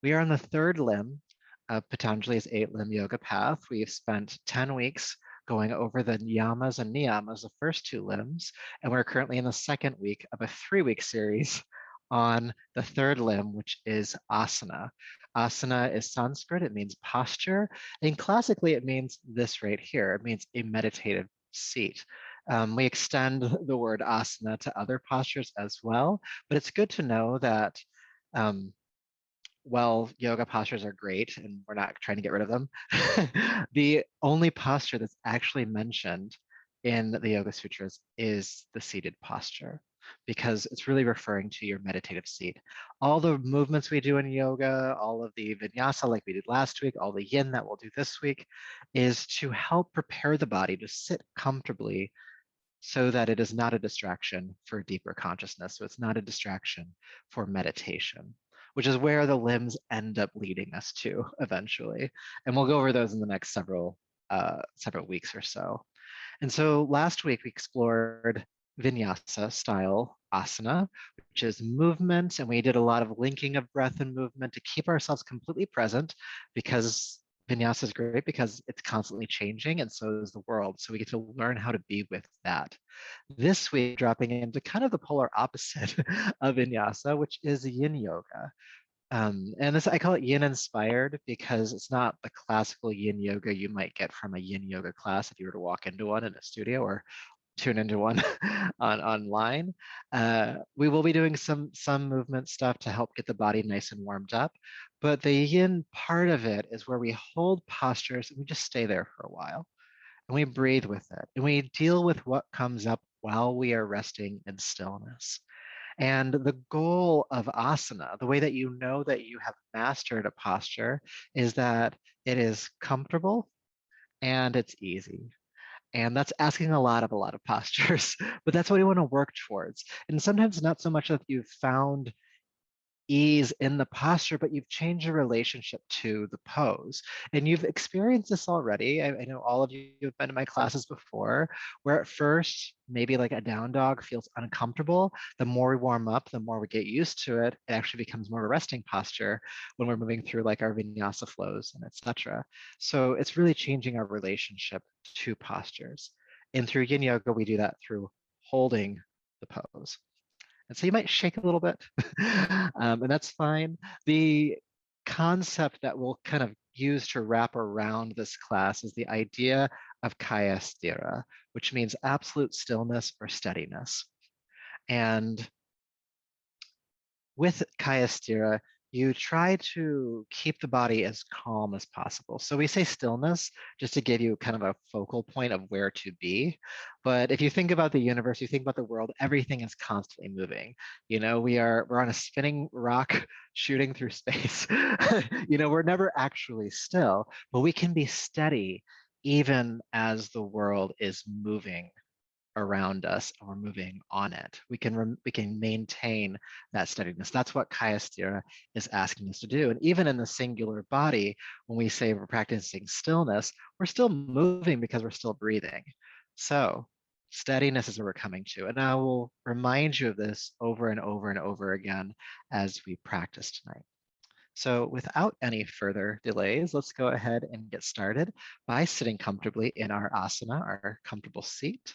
We are on the third limb of Patanjali's 8-limb yoga path. We've spent 10 weeks going over the yamas and niyamas, the first 2 limbs, and we're currently in the second week of a 3-week series on the third limb, which is asana. Asana is Sanskrit, it means posture, and classically it means this right here. It means a meditative seat. We extend the word asana to other postures as well, but it's good to know that while yoga postures are great and we're not trying to get rid of them, the only posture that's actually mentioned in the Yoga Sutras is the seated posture, because it's really referring to your meditative seat. All the movements we do in yoga, all of the vinyasa like we did last week, all the yin that we'll do this week, is to help prepare the body to sit comfortably so that it is not a distraction for deeper consciousness. So it's not a distraction for meditation, which is where the limbs end up leading us to eventually. And we'll go over those in the next several weeks or so. And so last week we explored vinyasa style asana, which is movement. And we did a lot of linking of breath and movement to keep ourselves completely present, because vinyasa is great because it's constantly changing, and so is the world. So we get to learn how to be with that. This week, dropping into kind of the polar opposite of vinyasa, which is yin yoga. And this, I call it yin-inspired because it's not the classical yin yoga you might get from a yin yoga class if you were to walk into one in a studio or tune into one online. We will be doing some movement stuff to help get the body nice and warmed up. But the yin part of it is where we hold postures and we just stay there for a while. And we breathe with it. And we deal with what comes up while we are resting in stillness. And the goal of asana, the way that you know that you have mastered a posture, is that it is comfortable and it's easy. And that's asking a lot of postures, but that's what we want to work towards. And sometimes not so much that you've found ease in the posture, but you've changed your relationship to the pose. And you've experienced this already. I know all of you have been in my classes before, where at first, maybe like a down dog feels uncomfortable. The more we warm up, the more we get used to it, it actually becomes more of a resting posture when we're moving through like our vinyasa flows and etc. So it's really changing our relationship to postures. And through yin yoga, we do that through holding the pose. And so you might shake a little bit, and that's fine. The concept that we'll kind of use to wrap around this class is the idea of kaya sthira, which means absolute stillness or steadiness. And with kaya sthira, you try to keep the body as calm as possible. So we say stillness just to give you kind of a focal point of where to be. But if you think about the universe, you think about the world, everything is constantly moving. You know, we're on a spinning rock shooting through space. You know, we're never actually still, but we can be steady even as the world is moving around us or moving on it. We can maintain that steadiness. That's what kaya sthira is asking us to do. And even in the singular body, when we say we're practicing stillness, we're still moving because we're still breathing. So steadiness is what we're coming to. And I will remind you of this over and over and over again as we practice tonight. So without any further delays, let's go ahead and get started by sitting comfortably in our asana, our comfortable seat.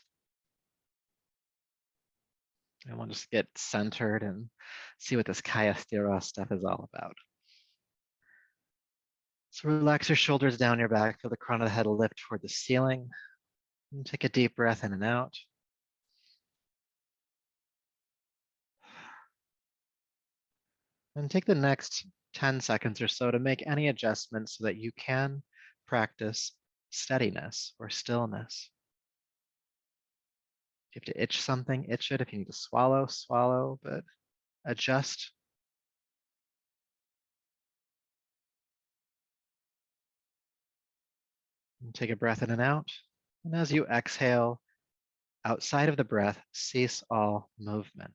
And we'll just get centered and see what this kaya sthira stuff is all about. So relax your shoulders down your back, feel the crown of the head lift toward the ceiling. And take a deep breath in and out. And take the next 10 seconds or so to make any adjustments so that you can practice steadiness or stillness. If you have to itch something, itch it. If you need to swallow, swallow, but adjust. And take a breath in and out. And as you exhale, outside of the breath, cease all movement.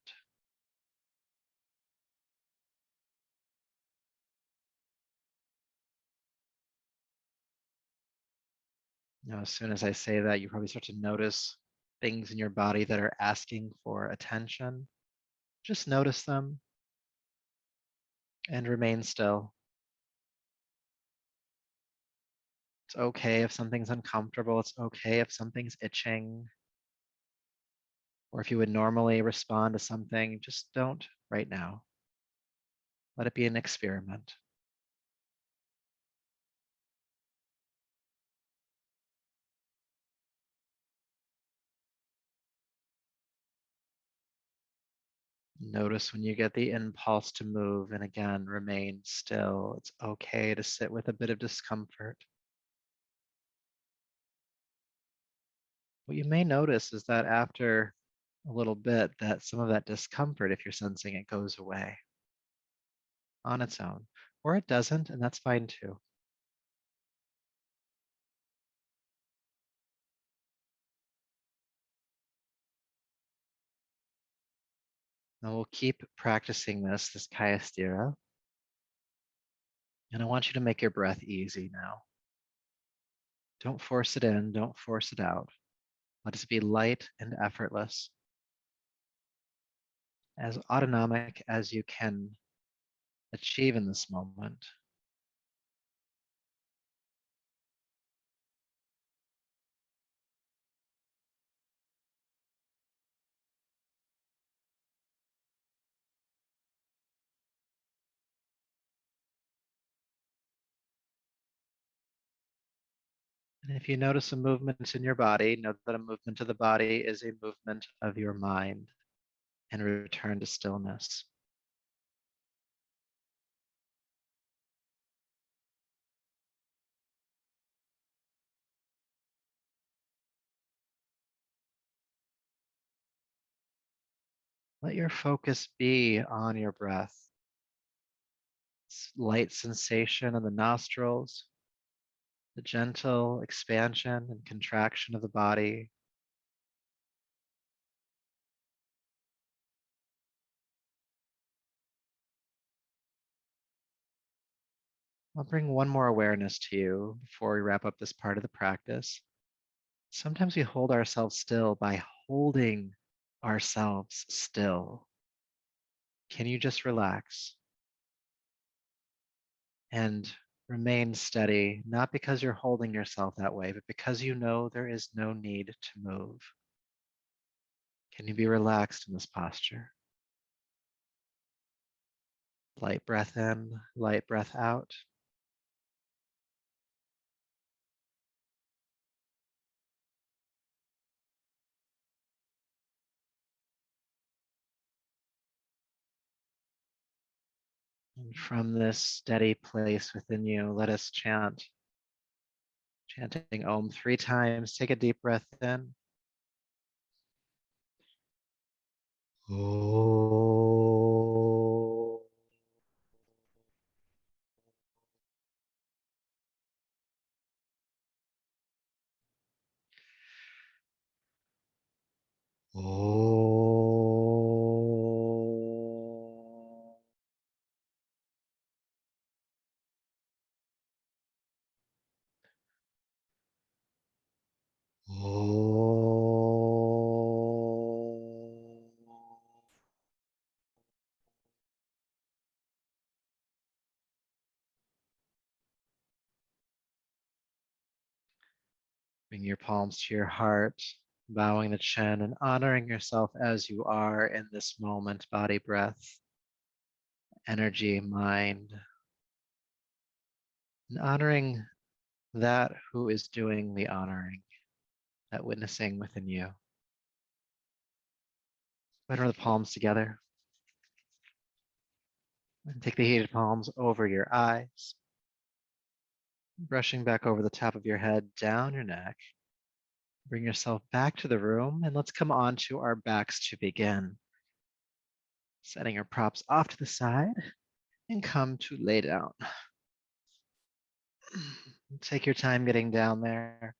Now, as soon as I say that, you probably start to notice things in your body that are asking for attention. Just notice them and remain still. It's okay if something's uncomfortable. It's okay if something's itching, or if you would normally respond to something, just don't right now. Let it be an experiment. Notice when you get the impulse to move, and again, remain still. It's okay to sit with a bit of discomfort. What you may notice is that after a little bit, that some of that discomfort, if you're sensing it, goes away on its own, or it doesn't, and that's fine too. Now we'll keep practicing this Kayasthira, and I want you to make your breath easy now. Don't force it in, don't force it out. Let it be light and effortless, as autonomic as you can achieve in this moment. And if you notice a movement in your body, know that a movement of the body is a movement of your mind, and return to stillness. Let your focus be on your breath. Light sensation of the nostrils, the gentle expansion and contraction of the body. I'll bring one more awareness to you before we wrap up this part of the practice. Sometimes we hold ourselves still by holding ourselves still. Can you just relax and remain steady, not because you're holding yourself that way, but because you know there is no need to move? Can you be relaxed in this posture? Light breath in, light breath out. And from this steady place within you, let us chanting Om 3 times. Take a deep breath in. Om. Om. Om. Bring your palms to your heart, bowing the chin and honoring yourself as you are in this moment, body, breath, energy, mind, and honoring that who is doing the honoring, that witnessing within you. Put the palms together and take the heated palms over your eyes, brushing back over the top of your head, down your neck. Bring yourself back to the room, and let's come on to our backs to begin. Setting your props off to the side and come to lay down. Take your time getting down there,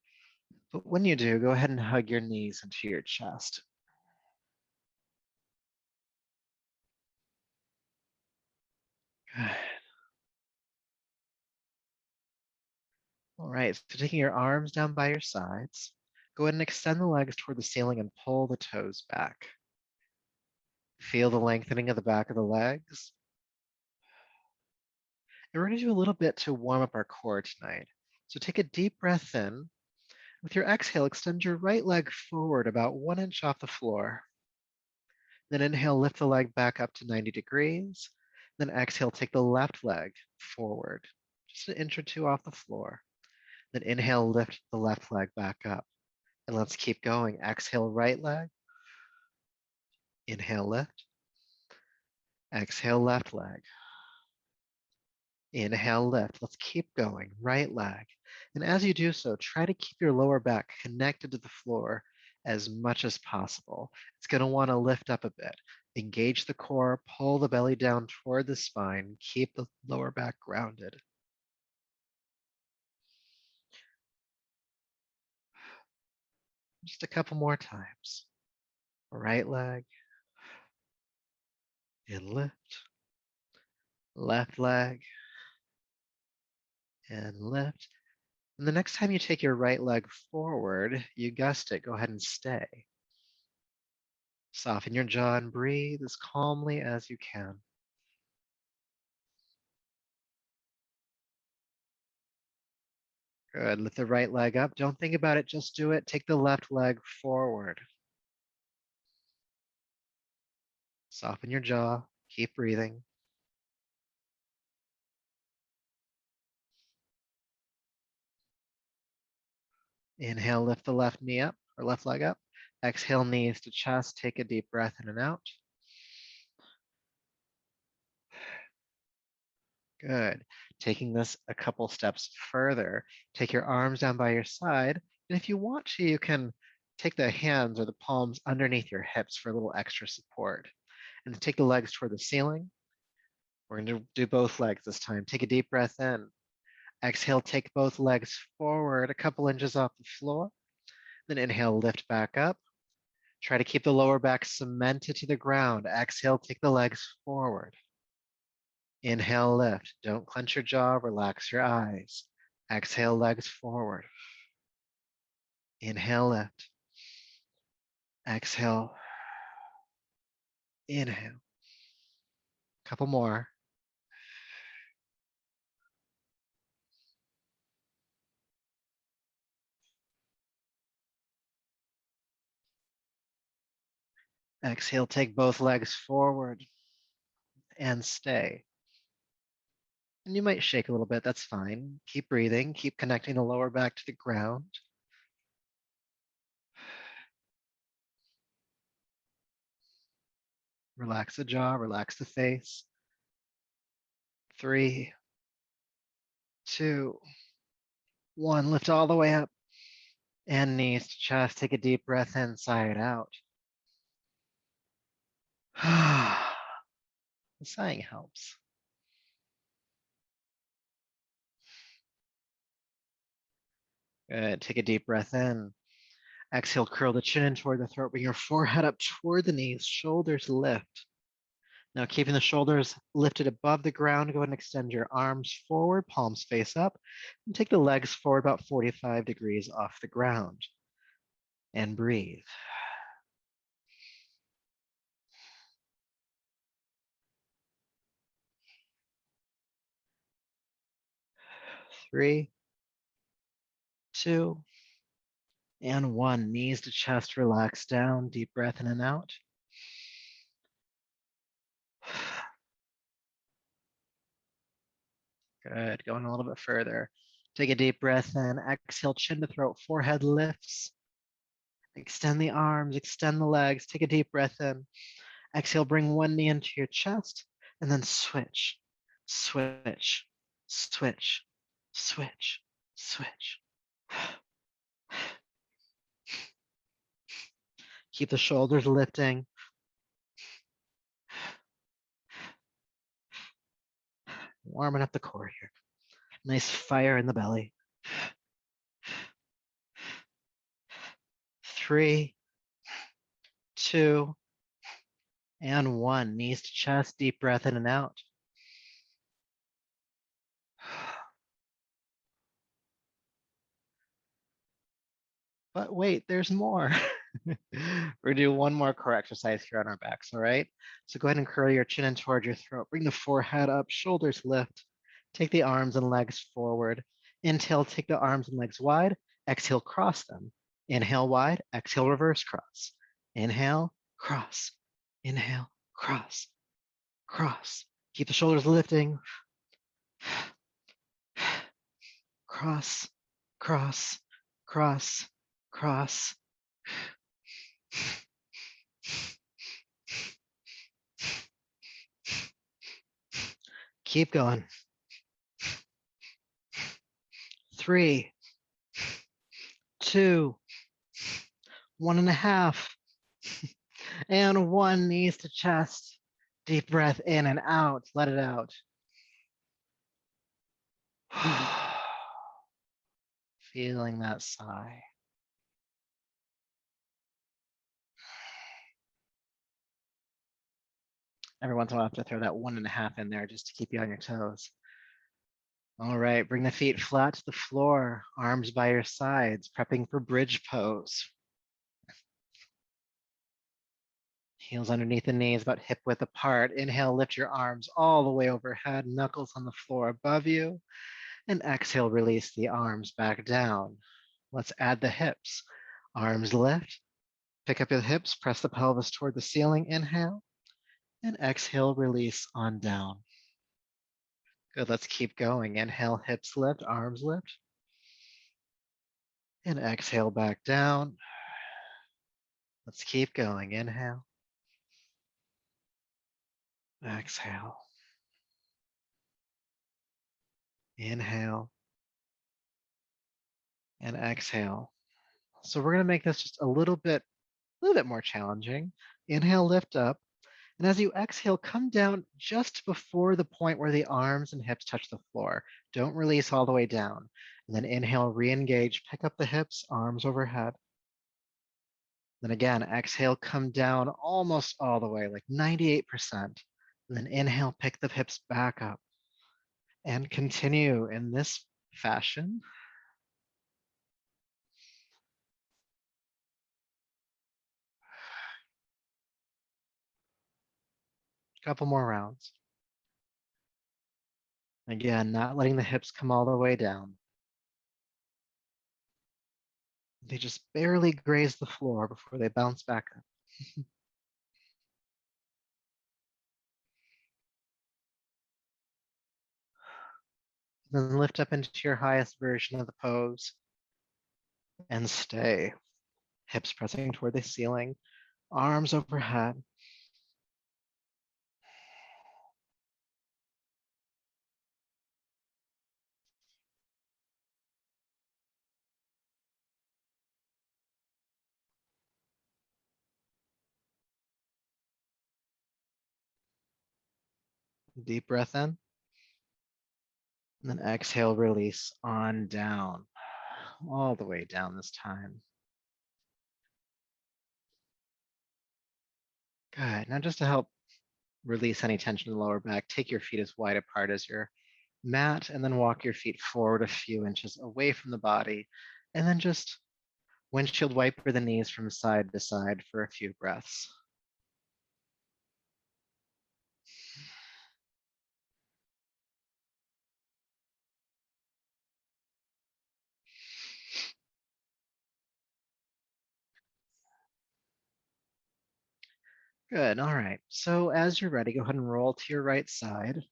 but when you do, go ahead and hug your knees into your chest. Good. All right, so taking your arms down by your sides, go ahead and extend the legs toward the ceiling and pull the toes back. Feel the lengthening of the back of the legs. And we're going to do a little bit to warm up our core tonight. So take a deep breath in. With your exhale, extend your right leg forward about 1 inch off the floor. Then inhale, lift the leg back up to 90 degrees. Then exhale, take the left leg forward, just 1 inch or 2 off the floor. Then inhale, lift the left leg back up. And let's keep going. Exhale, right leg. Inhale, lift. Exhale, left leg. Inhale, lift. Let's keep going. Right leg. And as you do so, try to keep your lower back connected to the floor as much as possible. It's going to want to lift up a bit. Engage the core, pull the belly down toward the spine, keep the lower back grounded. Just a couple more times. Right leg, and lift. Left leg, and lift. And the next time you take your right leg forward, you guessed it, go ahead and stay. Soften your jaw and breathe as calmly as you can. Good. Lift the right leg up. Don't think about it, just do it. Take the left leg forward. Soften your jaw. Keep breathing. Inhale, lift the left knee up or left leg up. Exhale, knees to chest. Take a deep breath in and out. Good. Taking this a couple steps further, take your arms down by your side. And if you want to, you can take the hands or the palms underneath your hips for a little extra support. And then take the legs toward the ceiling. We're going to do both legs this time. Take a deep breath in. Exhale, take both legs forward a couple inches off the floor. Then inhale, lift back up. Try to keep the lower back cemented to the ground. Exhale, take the legs forward. Inhale, lift. Don't clench your jaw, relax your eyes. Exhale, legs forward. Inhale, lift. Exhale, inhale. Couple more. Exhale, take both legs forward and stay. And you might shake a little bit, that's fine. Keep breathing, keep connecting the lower back to the ground. Relax the jaw, relax the face. 3, 2, 1. Lift all the way up. And knees to chest. Take a deep breath in, sigh it out. The sighing helps. Good. Take a deep breath in. Exhale, curl the chin in toward the throat. Bring your forehead up toward the knees. Shoulders lift. Now, keeping the shoulders lifted above the ground, go ahead and extend your arms forward, palms face up, and take the legs forward about 45 degrees off the ground. And breathe. Three, 2, and 1. Knees to chest, relax down. Deep breath in and out. Good. Going a little bit further. Take a deep breath in. Exhale, chin to throat, forehead lifts. Extend the arms, extend the legs. Take a deep breath in. Exhale, bring one knee into your chest, and then switch, switch, switch, switch, switch. Keep the shoulders lifting. Warming up the core here. Nice fire in the belly. 3, 2, and 1. Knees to chest, deep breath in and out. But wait, there's more. We're gonna do one more core exercise here on our backs, all right? So go ahead and curl your chin in toward your throat. Bring the forehead up, shoulders lift. Take the arms and legs forward. Inhale, take the arms and legs wide. Exhale, cross them. Inhale, wide. Exhale, reverse cross. Inhale, cross. Inhale, cross, cross. Keep the shoulders lifting. Cross, cross, cross, cross. Keep going. 3, 2, 1.5. And 1, knees to chest. Deep breath in and out. Let it out. Feeling that sigh. Every once in a while, I have to throw that 1.5 in there just to keep you on your toes. All right, bring the feet flat to the floor, arms by your sides, prepping for bridge pose. Heels underneath the knees, about hip width apart. Inhale, lift your arms all the way overhead, knuckles on the floor above you. And exhale, release the arms back down. Let's add the hips. Arms lift, pick up your hips, press the pelvis toward the ceiling. Inhale, and exhale, release on down. Good, let's keep going. Inhale, hips lift, arms lift. And exhale back down. Let's keep going. Inhale. Exhale. Inhale. And exhale. So we're going to make this just a little bit more challenging. Inhale, lift up. And as you exhale, come down just before the point where the arms and hips touch the floor. Don't release all the way down. And then inhale, re-engage, pick up the hips, arms overhead. Then again, exhale, come down almost all the way, like 98%. And then inhale, pick the hips back up. And continue in this fashion. Couple more rounds. Again, not letting the hips come all the way down. They just barely graze the floor before they bounce back up. Then lift up into your highest version of the pose and stay. Hips pressing toward the ceiling, arms overhead. Deep breath in. And then exhale, release on down. All the way down this time. Good. Now just to help release any tension in the lower back, take your feet as wide apart as your mat and then walk your feet forward a few inches away from the body. And then just windshield wiper the knees from side to side for a few breaths. Good. All right. So as you're ready, go ahead and roll to your right side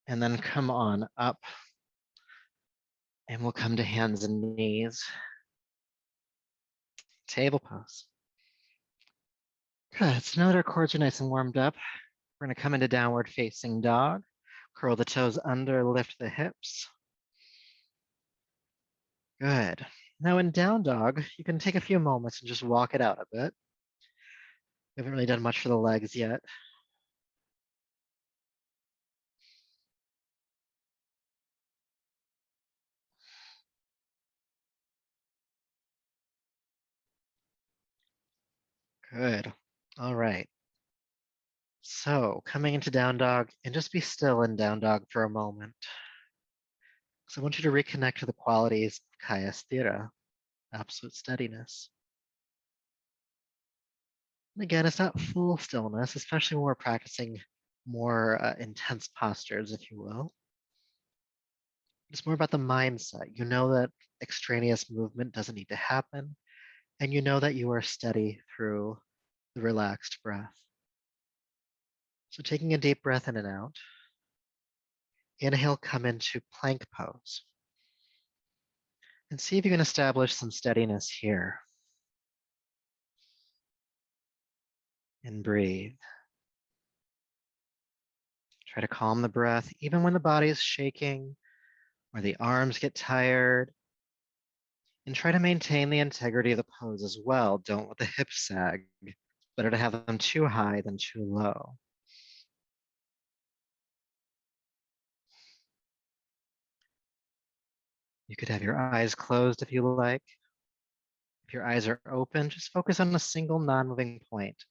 and then come on up. And we'll come to hands and knees. Table pose. Good. So now that our cores are nice and warmed up, we're going to come into downward facing dog. Curl the toes under, lift the hips. Good. Now in down dog, you can take a few moments and just walk it out a bit. We haven't really done much for the legs yet. Good. All right. So coming into down dog, and just be still in down dog for a moment. So I want you to reconnect to the qualities of Kaya Sthira, absolute steadiness. And again, it's not full stillness, especially when we're practicing more intense postures, if you will. It's more about the mindset. You know that extraneous movement doesn't need to happen, and you know that you are steady through the relaxed breath. So taking a deep breath in and out, inhale, come into plank pose. And see if you can establish some steadiness here. And breathe. Try to calm the breath, even when the body is shaking or the arms get tired. And try to maintain the integrity of the pose as well. Don't let the hips sag. Better to have them too high than too low. You could have your eyes closed if you like. If your eyes are open, just focus on a single non-moving point.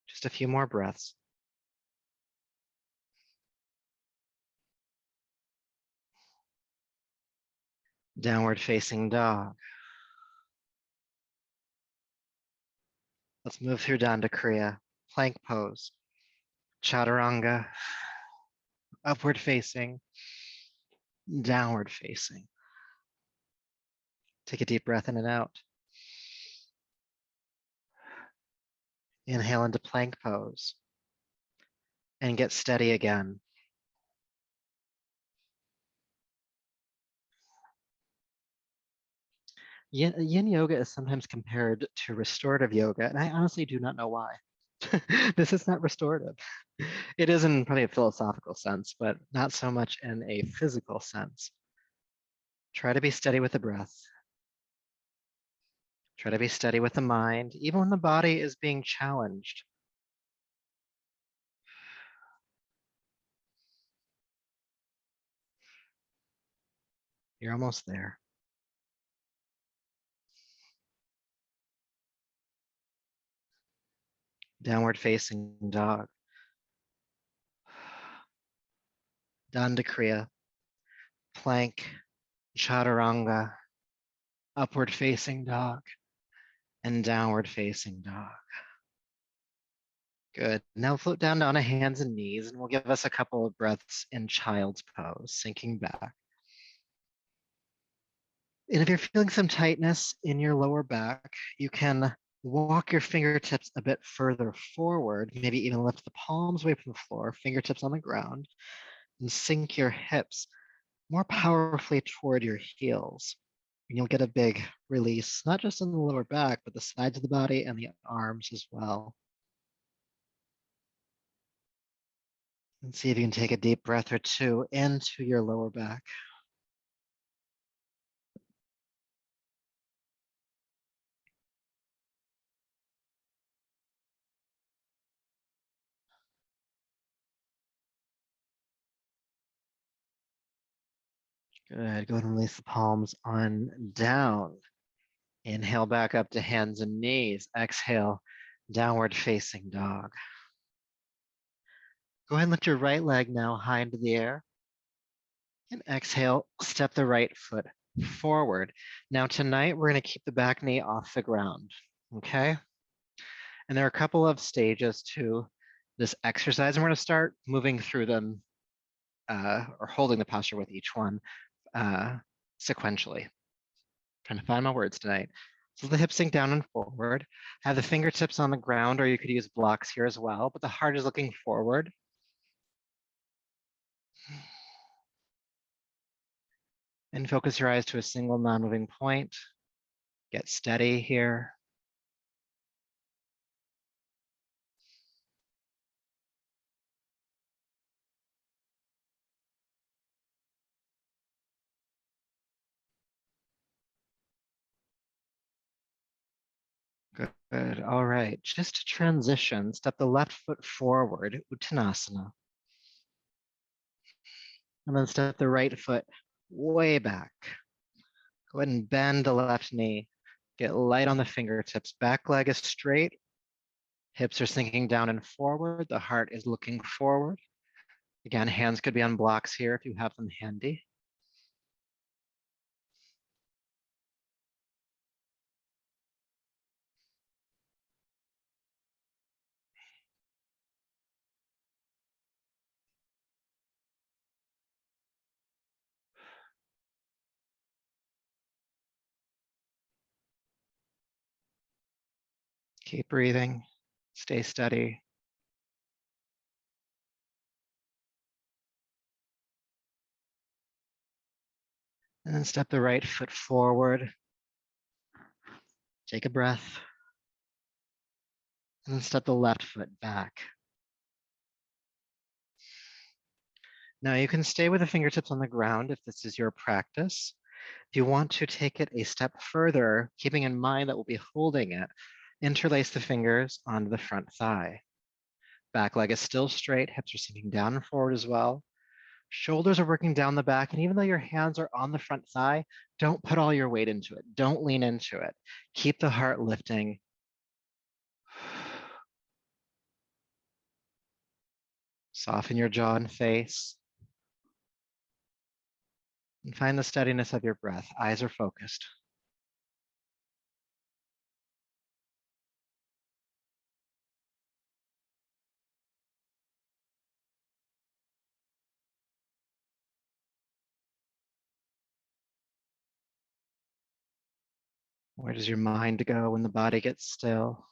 Just a few more breaths. Downward facing dog. Let's move through Danda Kriya. Plank pose. Chaturanga. Upward facing. Downward facing. Take a deep breath in and out. Inhale into plank pose. And get steady again. Yin yoga is sometimes compared to restorative yoga, and I honestly do not know why. This is not restorative. It is in probably a philosophical sense, but not so much in a physical sense. Try to be steady with the breath. Try to be steady with the mind, even when the body is being challenged. You're almost there. Downward facing dog. Danda Kriya. Plank. Chaturanga. Upward facing dog. And downward facing dog. Good. Now float down on hands and knees, and we'll give us a couple of breaths in child's pose, sinking back. And if you're feeling some tightness in your lower back, you can walk your fingertips a bit further forward, maybe even lift the palms away from the floor, fingertips on the ground, and sink your hips more powerfully toward your heels. And you'll get a big release, not just in the lower back, but the sides of the body and the arms as well. And see if you can take a deep breath or two into your lower back. Good. Go ahead and release the palms on down. Inhale back up to hands and knees. Exhale, downward facing dog. Go ahead and lift your right leg now high into the air. And exhale, step the right foot forward. Now tonight, we're going to keep the back knee off the ground, okay? And there are a couple of stages to this exercise, and we're going to start moving through them or holding the posture with each one sequentially. Trying to find my words tonight. So the hips sink down and forward. Have the fingertips on the ground, or you could use blocks here as well, but the heart is looking forward. And focus your eyes to a single non-moving point. Get steady here. Good. All right. Just to transition, step the left foot forward, Uttanasana. And then step the right foot way back. Go ahead and bend the left knee. Get light on the fingertips. Back leg is straight. Hips are sinking down and forward. The heart is looking forward. Again, hands could be on blocks here if you have them handy. Keep breathing. Stay steady. And then step the right foot forward. Take a breath. And then step the left foot back. Now you can stay with the fingertips on the ground if this is your practice. If you want to take it a step further, keeping in mind that we'll be holding it, interlace the fingers onto the front thigh. Back leg is still straight, hips are sinking down and forward as well. Shoulders are working down the back, and even though your hands are on the front thigh, don't put all your weight into it. Don't lean into it. Keep the heart lifting. Soften your jaw and face. And find the steadiness of your breath. Eyes are focused. Where does your mind go when the body gets still?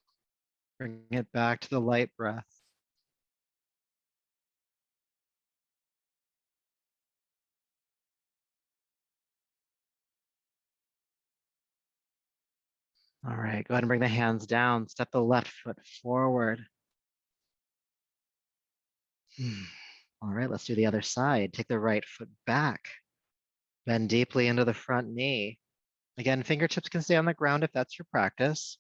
Bring it back to the light breath. All right, go ahead and bring the hands down. Step the left foot forward. All right, let's do the other side. Take the right foot back. Bend deeply into the front knee. Again, fingertips can stay on the ground if that's your practice.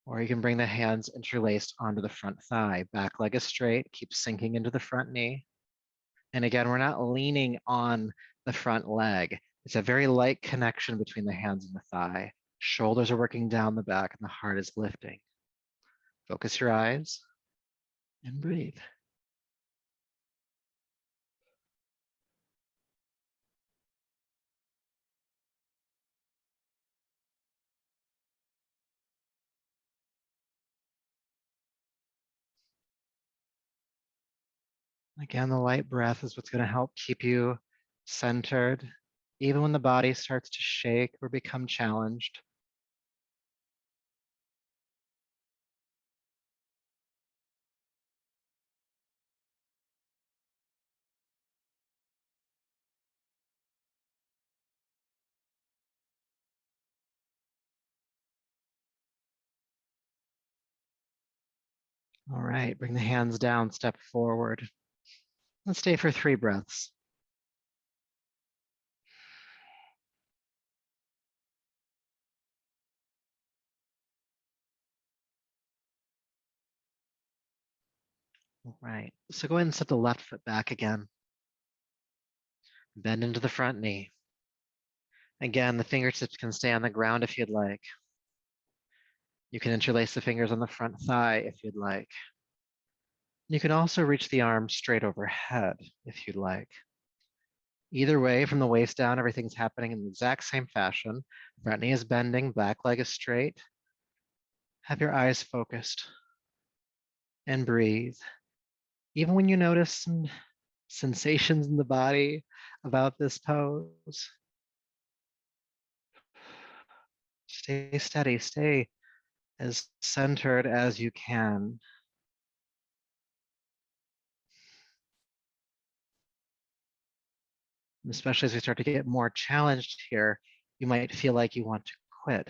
Or you can bring the hands interlaced onto the front thigh. Back leg is straight. Keep sinking into the front knee. And again, we're not leaning on the front leg. It's a very light connection between the hands and the thigh. Shoulders are working down the back and the heart is lifting. Focus your eyes and breathe. Again, the light breath is what's going to help keep you centered, even when the body starts to shake or become challenged. All right, bring the hands down, step forward. Let's stay for 3 breaths. All right, so go ahead and step the left foot back again. Bend into the front knee. Again, the fingertips can stay on the ground if you'd like. You can interlace the fingers on the front thigh if you'd like. You can also reach the arms straight overhead if you'd like. Either way, from the waist down, everything's happening in the exact same fashion. Front knee is bending, back leg is straight. Have your eyes focused and breathe. Even when you notice some sensations in the body about this pose, stay steady, stay as centered as you can. And especially as we start to get more challenged here, you might feel like you want to quit.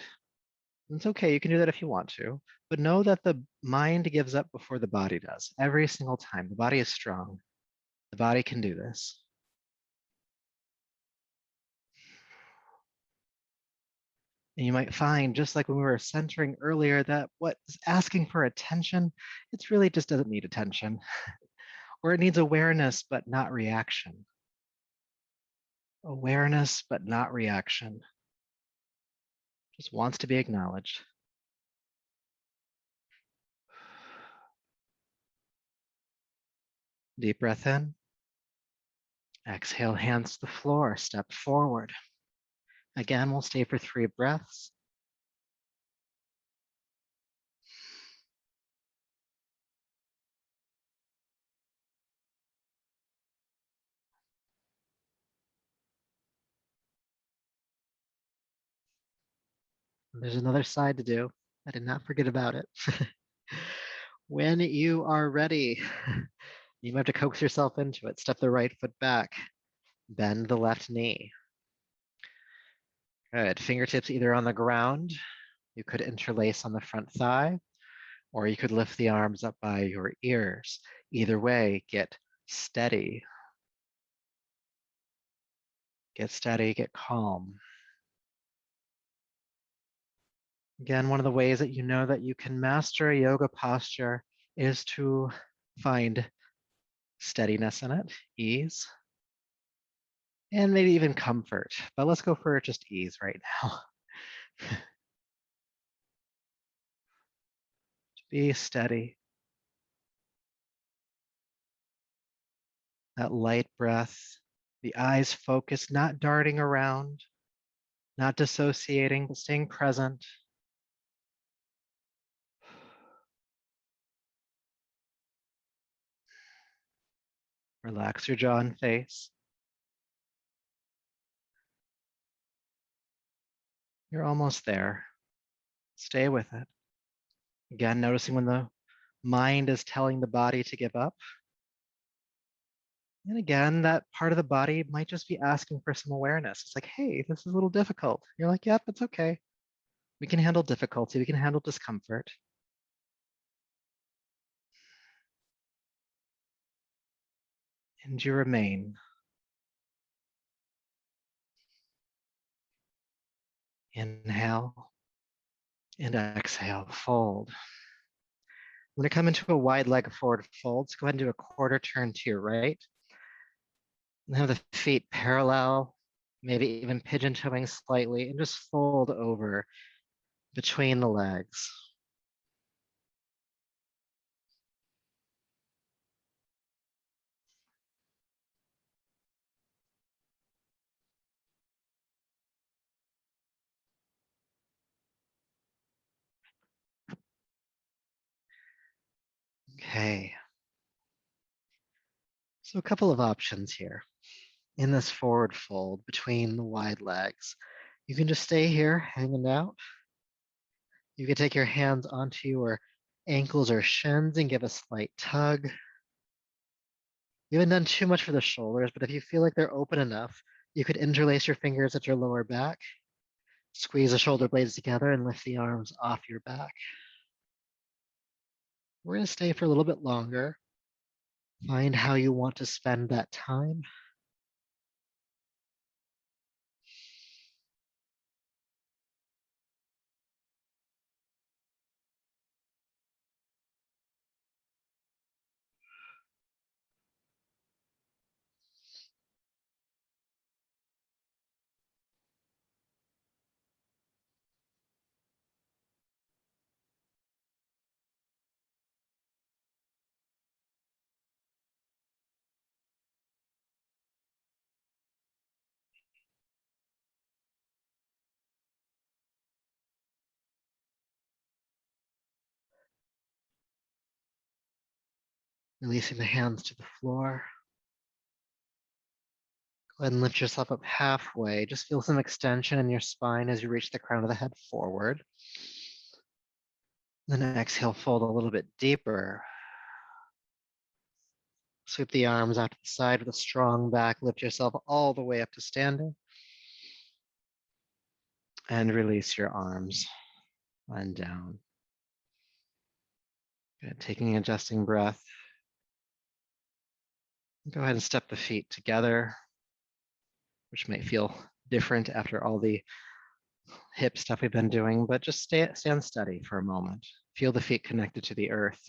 It's okay, you can do that if you want to, but know that the mind gives up before the body does. Every single time. The body is strong. The body can do this. And you might find, just like when we were centering earlier, that what is asking for attention, it really just doesn't need attention. Or it needs awareness, but not reaction. Awareness, but not reaction. Just wants to be acknowledged. Deep breath in. Exhale, hands to the floor, step forward. Again, we'll stay for 3 breaths. There's another side to do. I did not forget about it. When you are ready, you might have to coax yourself into it. Step the right foot back, bend the left knee. Good. Fingertips either on the ground. You could interlace on the front thigh, or you could lift the arms up by your ears. Either way, get steady. Get steady, get calm. Again, one of the ways that you know that you can master a yoga posture is to find steadiness in it, ease, and maybe even comfort. But let's go for just ease right now. Be steady. That light breath, the eyes focused, not darting around, not dissociating, but staying present. Relax your jaw and face. You're almost there. Stay with it. Again, noticing when the mind is telling the body to give up. And again, that part of the body might just be asking for some awareness. It's like, hey, this is a little difficult. You're like, yep, it's okay. We can handle difficulty. We can handle discomfort. And you remain. Inhale and exhale, fold. We're going to come into a wide leg forward fold. So go ahead and do a quarter turn to your right. And have the feet parallel, maybe even pigeon toeing slightly, and just fold over between the legs. Okay. So a couple of options here. In this forward fold between the wide legs, you can just stay here hanging out. You can take your hands onto your ankles or shins and give a slight tug. You haven't done too much for the shoulders, but if you feel like they're open enough, you could interlace your fingers at your lower back, squeeze the shoulder blades together, and lift the arms off your back. We're going to stay for a little bit longer. Find how you want to spend that time. Releasing the hands to the floor. Go ahead and lift yourself up halfway. Just feel some extension in your spine as you reach the crown of the head forward. Then exhale, fold a little bit deeper. Sweep the arms out to the side with a strong back. Lift yourself all the way up to standing. And release your arms and down. Good. Taking an adjusting breath. Go ahead and step the feet together, which might feel different after all the hip stuff we've been doing, but just stand steady for a moment. Feel the feet connected to the earth.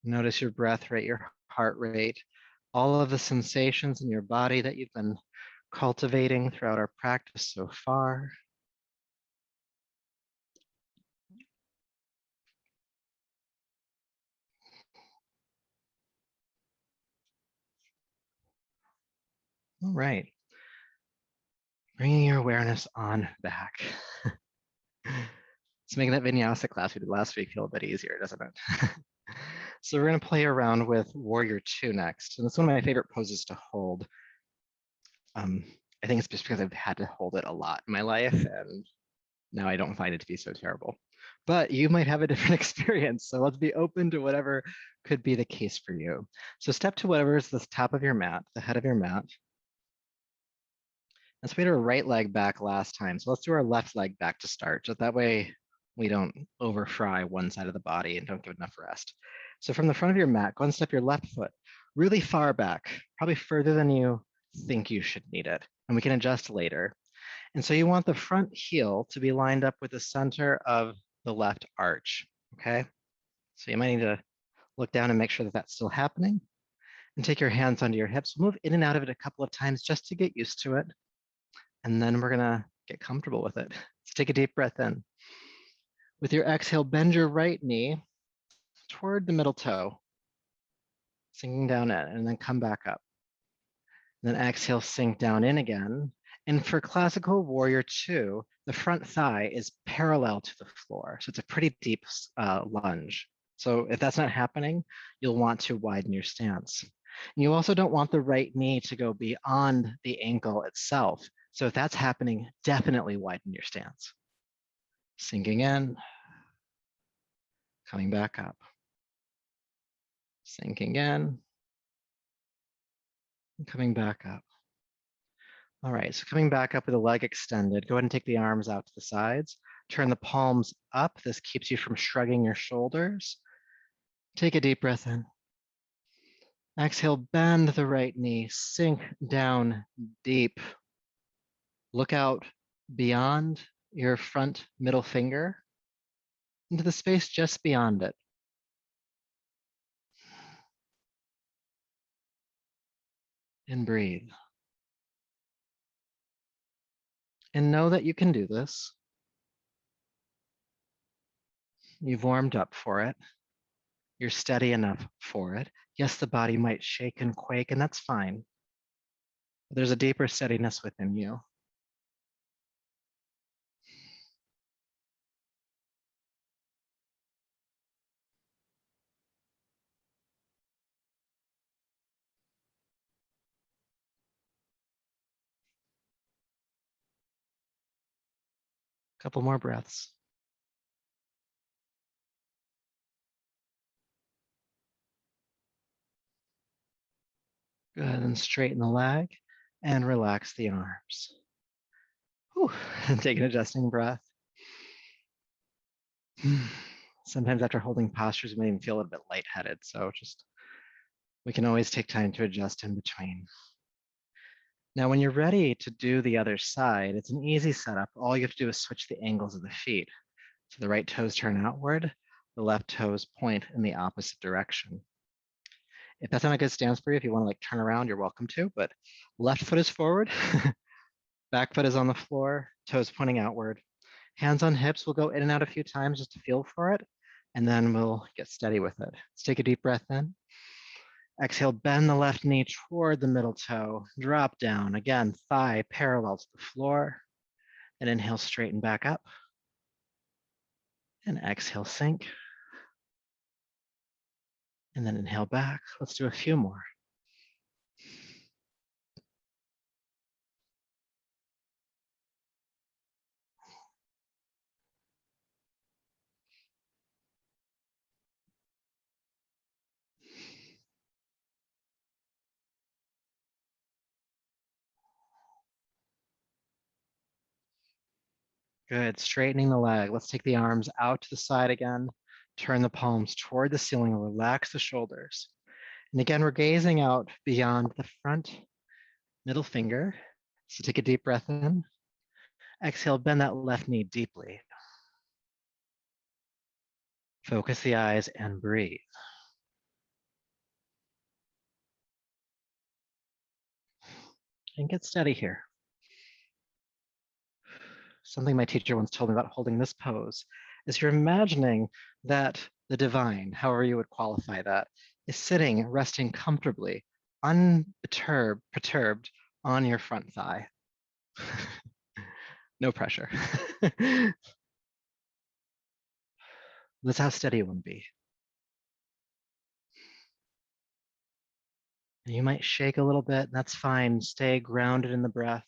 Notice your breath rate, your heart rate, all of the sensations in your body that you've been cultivating throughout our practice so far. All right. Bringing your awareness on back. It's making that vinyasa class we did last week feel a bit easier, doesn't it? So we're going to play around with Warrior 2 next. And it's one of my favorite poses to hold. I think it's just because I've had to hold it a lot in my life, and now I don't find it to be so terrible. But you might have a different experience, so let's be open to whatever could be the case for you. So step to whatever is the top of your mat, the head of your mat. Let's put our right leg back last time. So let's do our left leg back to start. So that way we don't over fry one side of the body and don't give enough rest. So from the front of your mat, go and step your left foot really far back, probably further than you think you should need it. And we can adjust later. And so you want the front heel to be lined up with the center of the left arch, okay? So you might need to look down and make sure that that's still happening. And take your hands onto your hips. Move in and out of it a couple of times just to get used to it. And then we're gonna get comfortable with it. Let's take a deep breath in. With your exhale, bend your right knee toward the middle toe, sinking down in, and then come back up. And then exhale, sink down in again. And for classical warrior two, the front thigh is parallel to the floor. So it's a pretty deep lunge. So if that's not happening, you'll want to widen your stance. And you also don't want the right knee to go beyond the ankle itself. So if that's happening, definitely widen your stance. Sinking in, coming back up. Sinking in, and coming back up. All right, so coming back up with the leg extended, go ahead and take the arms out to the sides. Turn the palms up. This keeps you from shrugging your shoulders. Take a deep breath in. Exhale, bend the right knee, sink down deep. Look out beyond your front middle finger into the space just beyond it. And breathe. And know that you can do this. You've warmed up for it. You're steady enough for it. Yes, the body might shake and quake, and that's fine. But there's a deeper steadiness within you. Couple more breaths. Good, and straighten the leg and relax the arms. Whew. And take an adjusting breath. Sometimes after holding postures, we may even feel a little bit lightheaded. So we can always take time to adjust in between. Now, when you're ready to do the other side, it's an easy setup. All you have to do is switch the angles of the feet. So the right toes turn outward, the left toes point in the opposite direction. If that's not a good stance for you, if you want to like turn around, you're welcome to, but left foot is forward, back foot is on the floor, toes pointing outward. Hands on hips, we'll go in and out a few times just to feel for it, and then we'll get steady with it. Let's take a deep breath in. Exhale, bend the left knee toward the middle toe, drop down. Again, thigh parallel to the floor, and inhale, straighten back up. And exhale, sink. And then inhale back. Let's do a few more. Good, straightening the leg. Let's take the arms out to the side again. Turn the palms toward the ceiling, relax the shoulders. And again, we're gazing out beyond the front middle finger. So take a deep breath in. Exhale, bend that left knee deeply. Focus the eyes and breathe. And get steady here. Something my teacher once told me about holding this pose is you're imagining that the divine, however you would qualify that, is sitting, resting comfortably, perturbed on your front thigh. No pressure. That's how steady you want to be. You might shake a little bit, that's fine. Stay grounded in the breath.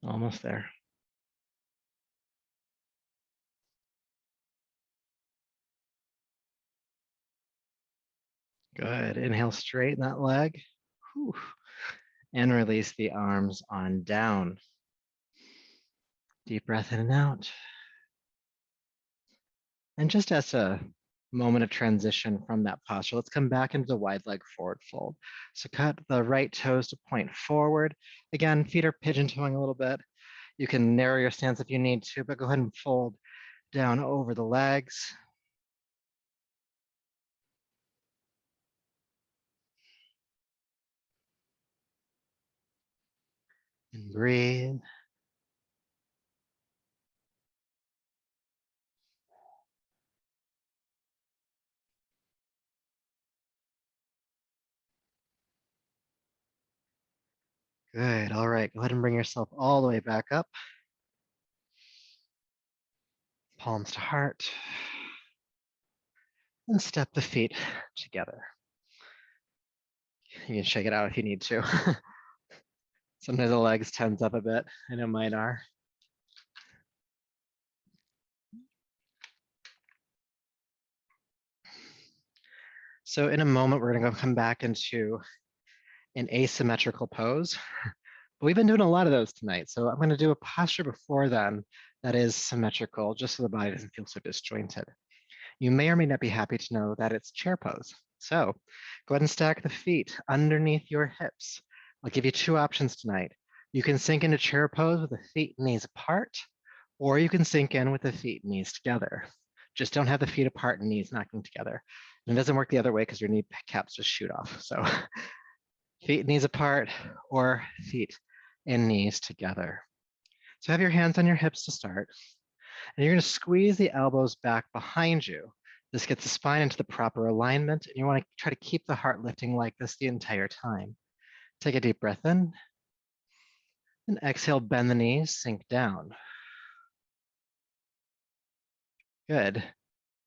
Almost there. Good. Inhale, straighten that leg. Whew. And release the arms on down. Deep breath in and out. And just as a moment of transition from that posture, let's come back into the wide leg forward fold. So cut the right toes to point forward. Again, feet are pigeon toeing a little bit. You can narrow your stance if you need to, but go ahead and fold down over the legs. And breathe. Good. All right. Go ahead and bring yourself all the way back up. Palms to heart. And step the feet together. You can shake it out if you need to. Sometimes the legs tense up a bit. I know mine are. So in a moment, we're going to come back into an asymmetrical pose. But we've been doing a lot of those tonight. So I'm going to do a posture before then that is symmetrical, just so the body doesn't feel so disjointed. You may or may not be happy to know that it's chair pose. So go ahead and stack the feet underneath your hips. I'll give you two options tonight. You can sink into chair pose with the feet and knees apart, or you can sink in with the feet and knees together. Just don't have the feet apart and knees knocking together. And it doesn't work the other way because your knee caps just shoot off. So feet and knees apart or feet and knees together. So have your hands on your hips to start. And you're going to squeeze the elbows back behind you. This gets the spine into the proper alignment. And you want to try to keep the heart lifting like this the entire time. Take a deep breath in. And exhale, bend the knees, sink down. Good.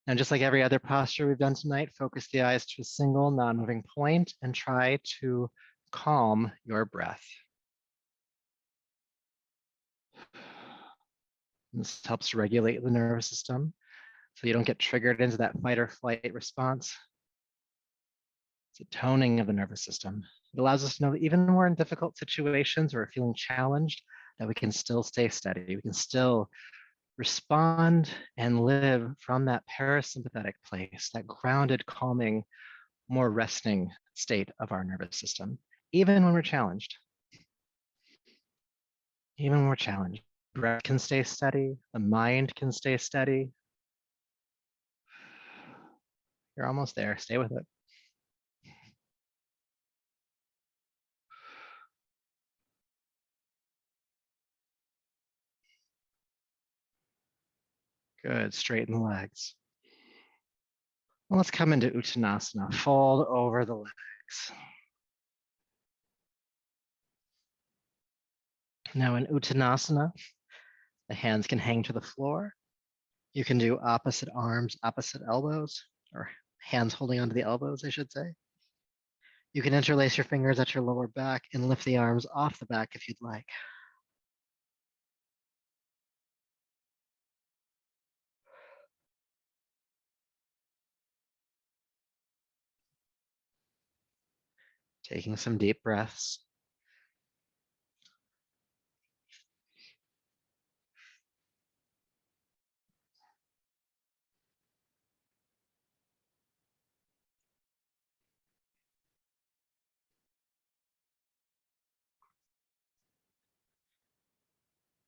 And just like every other posture we've done tonight, focus the eyes to a single non-moving point and try to calm your breath. This helps regulate the nervous system so you don't get triggered into that fight or flight response. It's a toning of the nervous system. It allows us to know that even when we're in difficult situations or feeling challenged, that we can still stay steady. We can still respond and live from that parasympathetic place, that grounded, calming, more resting state of our nervous system, even when we're challenged. Even when we're challenged, breath can stay steady, the mind can stay steady. You're almost there. Stay with it. Good. Straighten the legs. Well, let's come into Uttanasana. Fold over the legs. Now in Uttanasana, the hands can hang to the floor. You can do opposite arms, opposite elbows, or hands holding onto the elbows, I should say. You can interlace your fingers at your lower back and lift the arms off the back if you'd like. Taking some deep breaths.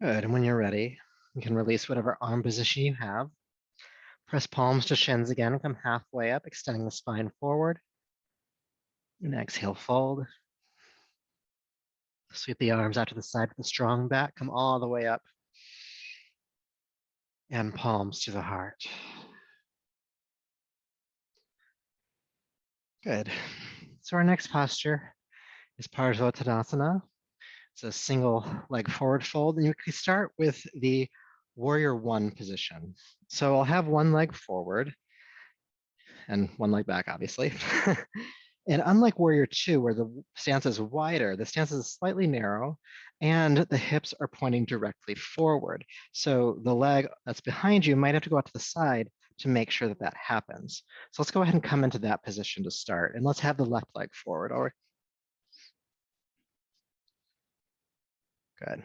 Good, and when you're ready, you can release whatever arm position you have. Press palms to shins again, come halfway up, extending the spine forward. And exhale, fold. Sweep the arms out to the side with a strong back, come all the way up. And palms to the heart. Good. So our next posture is Parsvottanasana. It's a single leg forward fold. And you can start with the warrior one position. So I'll have one leg forward and one leg back, obviously. And unlike Warrior Two, where the stance is wider, the stance is slightly narrow and the hips are pointing directly forward. So the leg that's behind you might have to go out to the side to make sure that that happens. So let's go ahead and come into that position to start. And let's have the left leg forward. All right. Good.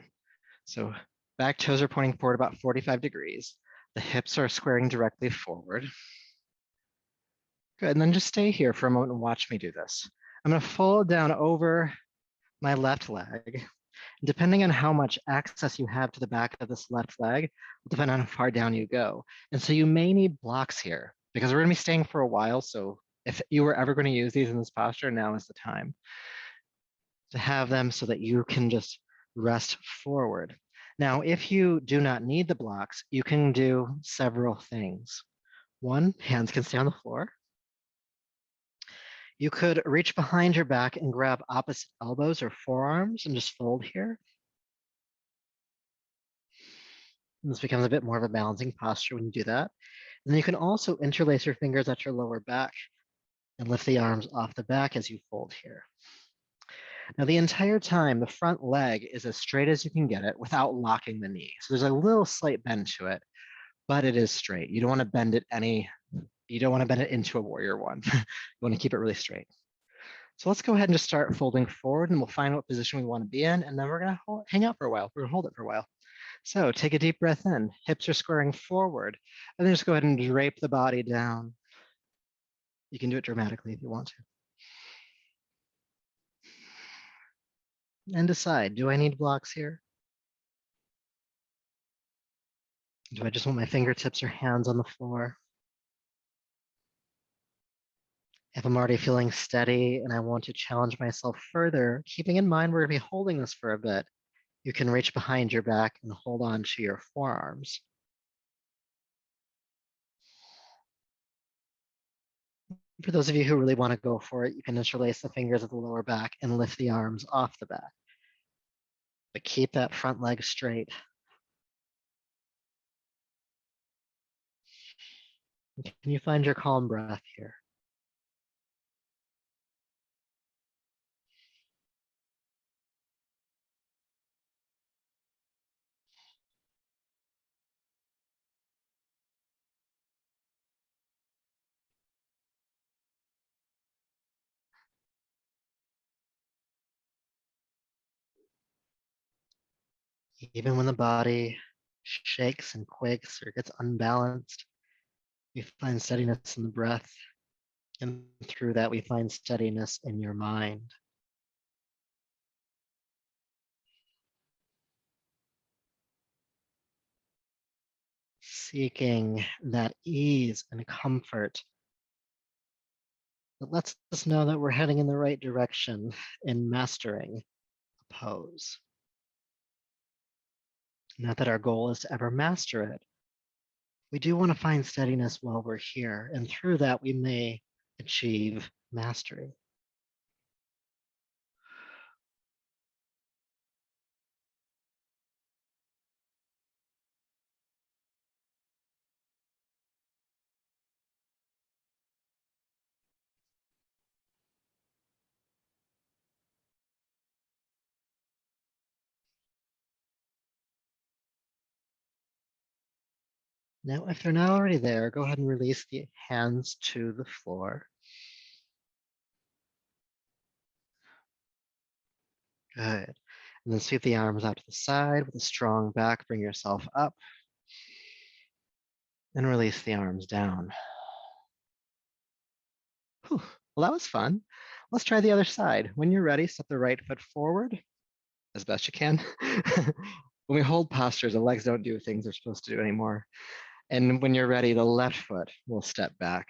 So back toes are pointing forward about 45 degrees. The hips are squaring directly forward. Good, and then just stay here for a moment and watch me do this. I'm gonna fold down over my left leg. Depending on how much access you have to the back of this left leg, will depend on how far down you go. And so you may need blocks here because we're gonna be staying for a while. So if you were ever gonna use these in this posture, now is the time to have them so that you can just rest forward. Now, if you do not need the blocks, you can do several things. One, hands can stay on the floor. You could reach behind your back and grab opposite elbows or forearms and just fold here. And this becomes a bit more of a balancing posture when you do that. And then you can also interlace your fingers at your lower back and lift the arms off the back as you fold here. Now, the entire time, the front leg is as straight as you can get it without locking the knee. So there's a little slight bend to it, but it is straight. You don't want to bend it you don't want to bend it into a warrior one. You want to keep it really straight. So let's go ahead and just start folding forward and we'll find what position we want to be in. And then we're going to hang out for a while. We're going to hold it for a while. So take a deep breath in. Hips are squaring forward. And then just go ahead and drape the body down. You can do it dramatically if you want to. And decide, do I need blocks here? Do I just want my fingertips or hands on the floor? If I'm already feeling steady and I want to challenge myself further, keeping in mind we're going to be holding this for a bit, you can reach behind your back and hold on to your forearms. For those of you who really want to go for it, you can interlace the fingers at the lower back and lift the arms off the back. But keep that front leg straight. Can you find your calm breath here? Even when the body shakes and quakes or gets unbalanced, we find steadiness in the breath. And through that, we find steadiness in your mind. Seeking that ease and comfort that lets us know that we're heading in the right direction in mastering a pose. Not that our goal is to ever master it. We do want to find steadiness while we're here, and through that, we may achieve mastery. Now, if they're not already there, go ahead and release the hands to the floor. Good. And then sweep the arms out to the side with a strong back. Bring yourself up. And release the arms down. Whew. Well, that was fun. Let's try the other side. When you're ready, step the right foot forward as best you can. When we hold postures, the legs don't do things they're supposed to do anymore. And when you're ready, the left foot will step back.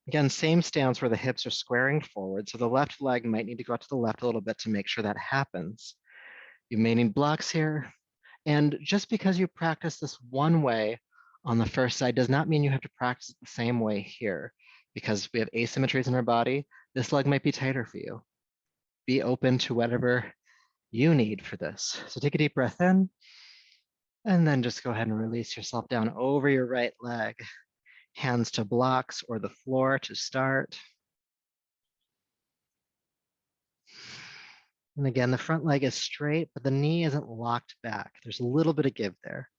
Again, same stance where the hips are squaring forward. So the left leg might need to go out to the left a little bit to make sure that happens. You may need blocks here. And just because you practice this one way on the first side does not mean you have to practice it the same way here. Because we have asymmetries in our body, this leg might be tighter for you. Be open to whatever you need for this. So take a deep breath in, and then just go ahead and release yourself down over your right leg. Hands to blocks or the floor to start. And again, the front leg is straight, but the knee isn't locked back. There's a little bit of give there.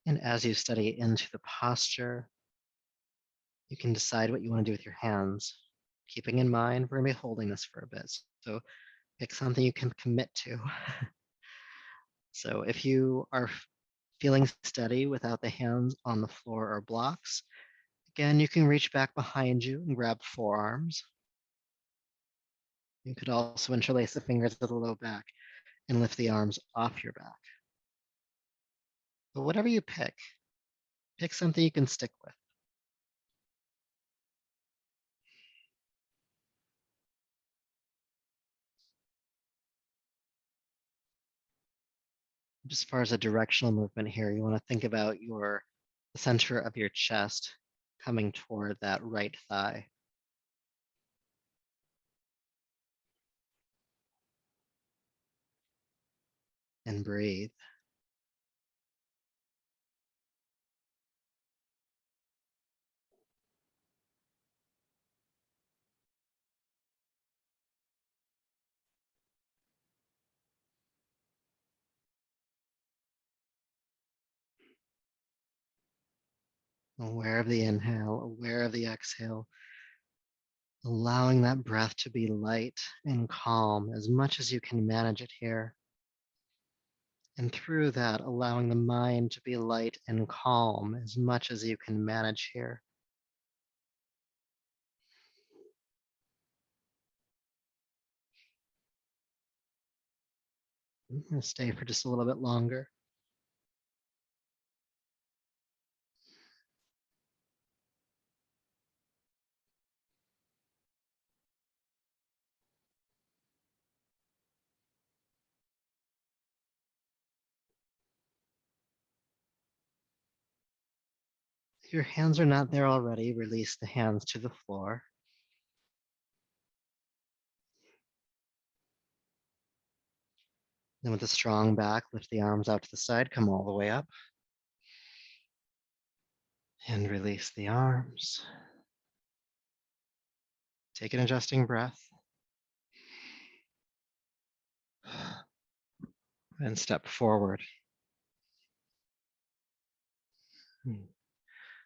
And as you study into the posture, you can decide what you want to do with your hands, keeping in mind we're going to be holding this for a bit. So pick something you can commit to. So if you are feeling steady without the hands on the floor or blocks, again, you can reach back behind you and grab forearms. You could also interlace the fingers at the low back and lift the arms off your back. But whatever you pick something you can stick with. Just as far as a directional movement here, you want to think about the center of your chest coming toward that right thigh. And breathe. Aware of the inhale, aware of the exhale, allowing that breath to be light and calm as much as you can manage it here. And through that, allowing the mind to be light and calm as much as you can manage here. I'm going to stay for just a little bit longer. If your hands are not there already, release the hands to the floor. Then with a strong back, lift the arms out to the side, come all the way up. And release the arms. Take an adjusting breath. And step forward.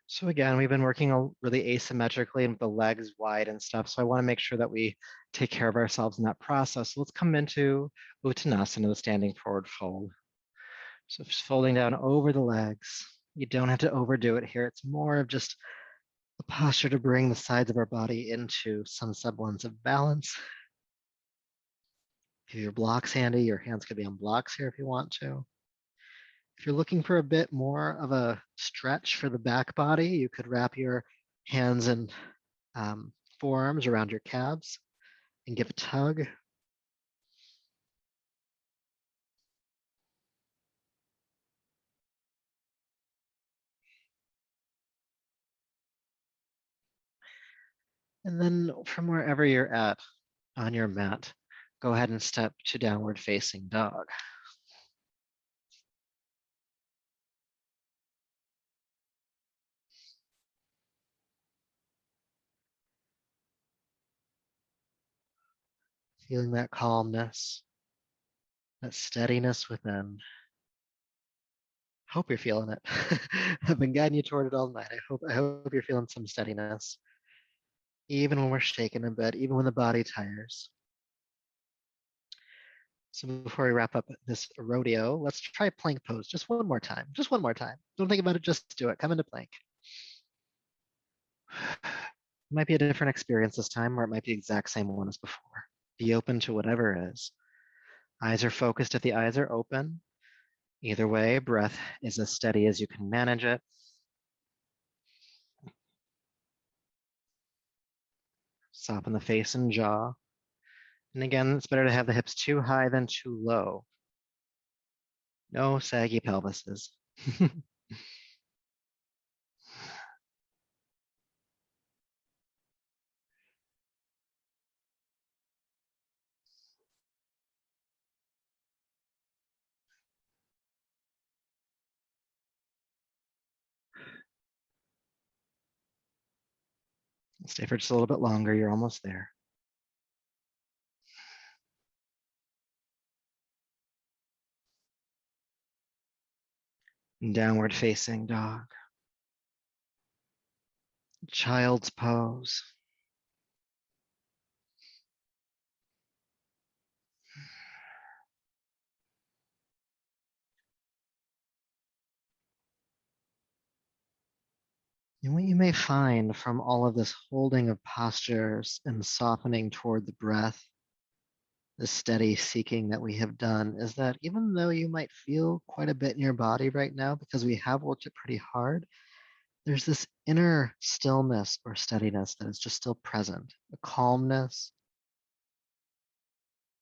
So again, we've been working really asymmetrically and with the legs wide and stuff. So I want to make sure that we take care of ourselves in that process. So let's come into Uttanasana, the standing forward fold. So just folding down over the legs. You don't have to overdo it here. It's more of just a posture to bring the sides of our body into some semblance of balance. If your blocks handy, your hands could be on blocks here if you want to. If you're looking for a bit more of a stretch for the back body, you could wrap your hands and forearms around your calves and give a tug. And then from wherever you're at on your mat, go ahead and step to downward facing dog. Feeling that calmness, that steadiness within. Hope you're feeling it. I've been guiding you toward it all night. I hope you're feeling some steadiness. Even when we're shaking a bit, even when the body tires. So before we wrap up this rodeo, let's try plank pose just one more time. Just one more time. Don't think about it, just do it. Come into plank. It might be a different experience this time, or it might be the exact same one as before. Be open to whatever is. Eyes are focused if the eyes are open. Either way, breath is as steady as you can manage it. Soften the face and jaw. And again, it's better to have the hips too high than too low. No saggy pelvises. Stay for just a little bit longer. You're almost there. Downward facing dog. Child's pose. And what you may find from all of this holding of postures and softening toward the breath, the steady seeking that we have done, is that even though you might feel quite a bit in your body right now, because we have worked it pretty hard, there's this inner stillness or steadiness that is just still present, a calmness.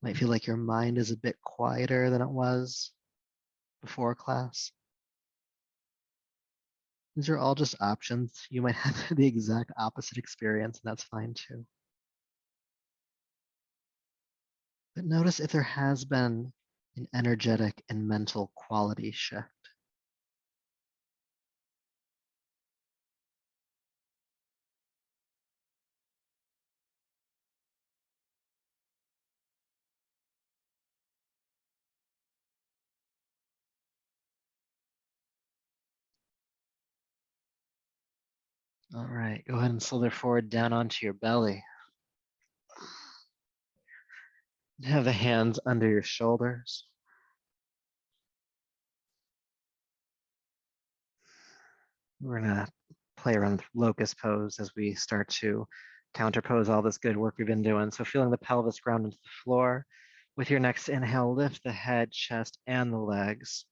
Might feel like your mind is a bit quieter than it was before class. These are all just options. You might have the exact opposite experience, and that's fine too. But notice if there has been an energetic and mental quality shift. All right, go ahead and slither forward down onto your belly. Have the hands under your shoulders. We're gonna play around with locust pose as we start to counterpose all this good work we've been doing. So feeling the pelvis ground into the floor. With your next inhale, lift the head, chest, and the legs.